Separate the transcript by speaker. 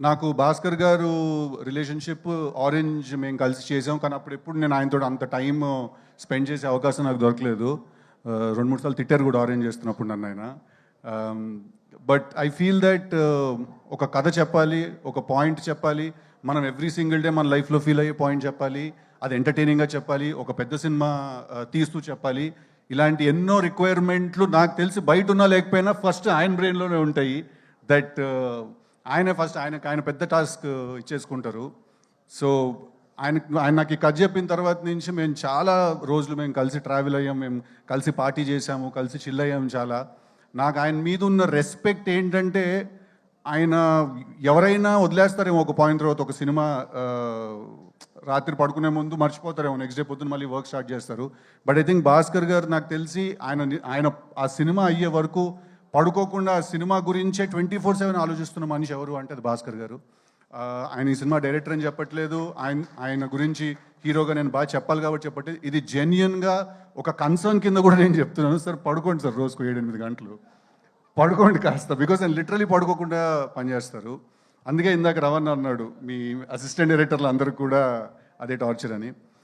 Speaker 1: నాకు భాస్కర్ గారు relationship orange మేము కలిసి చేసాం. కానీ అప్పుడు ఎప్పుడు నేను ఆయనతో అంత టైం స్పెండ్ చేసే అవకాశం నాకు దొరకలేదు. 2-3 సార్లు తిట్టారు కూడా ఆరెంజ్ చేస్తున్నప్పుడు నన్ను ఆయన. బట్ ఐ ఫీల్ దట్ ఒక కథ చెప్పాలి, ఒక పాయింట్ చెప్పాలి, మనం ఎవ్రీ సింగిల్ డే మన లైఫ్లో ఫీల్ అయ్యే పాయింట్ చెప్పాలి, అది ఎంటర్టైనింగ్గా చెప్పాలి, ఒక పెద్ద సినిమా తీస్తూ చెప్పాలి. ఇలాంటి ఎన్నో రిక్వైర్మెంట్లు నాకు తెలిసి బయట ఉన్నా లేకపోయినా ఫస్ట్ ఆయన బ్రెయిన్లోనే ఉంటాయి. దట్ ఆయన పెద్ద టాస్క్ ఇచ్చేసుకుంటారు. సో ఆయన నాకు ఈ కథ చెప్పిన తర్వాత నుంచి మేము చాలా రోజులు మేము కలిసి ట్రావెల్ అయ్యాం, మేము కలిసి పార్టీ చేసాము, కలిసి చిల్ అయ్యాం చాలా. నాకు ఆయన మీద ఉన్న రెస్పెక్ట్ ఏంటంటే, ఆయన ఎవరైనా వదిలేస్తారేమో ఒక పాయింట్ తర్వాత, ఒక సినిమా రాత్రి పడుకునే ముందు మర్చిపోతారేమో, నెక్స్ట్ డే పొద్దున్న మళ్ళీ వర్క్ స్టార్ట్ చేస్తారు. బట్ ఐ థింక్ భాస్కర్ గారు నాకు తెలిసి ఆయన ఆ సినిమా అయ్యే వరకు పడుకోకుండా ఆ సినిమా గురించే 24/7 ఆలోచిస్తున్న మనిషి ఎవరు అంటే అది భాస్కర్ గారు. ఆయన ఈ సినిమా డైరెక్టర్ అని చెప్పట్లేదు, ఆయన గురించి హీరోగా నేను బాగా చెప్పాలి కాబట్టి చెప్పట్లేదు. ఇది జెన్యున్గా ఒక కన్సర్న్ కింద కూడా నేను చెప్తున్నాను. సార్ పడుకోండి సార్, రోజుకు 7-8 గంటలు పడుకోండి కాస్త, బికాస్ ఆయన లిటరలీ పడుకోకుండా పనిచేస్తారు. అందుకే ఇందాక రవణ అన్నాడు మీ అసిస్టెంట్ డైరెక్టర్లు అందరికి కూడా అదే టార్చర్ అని.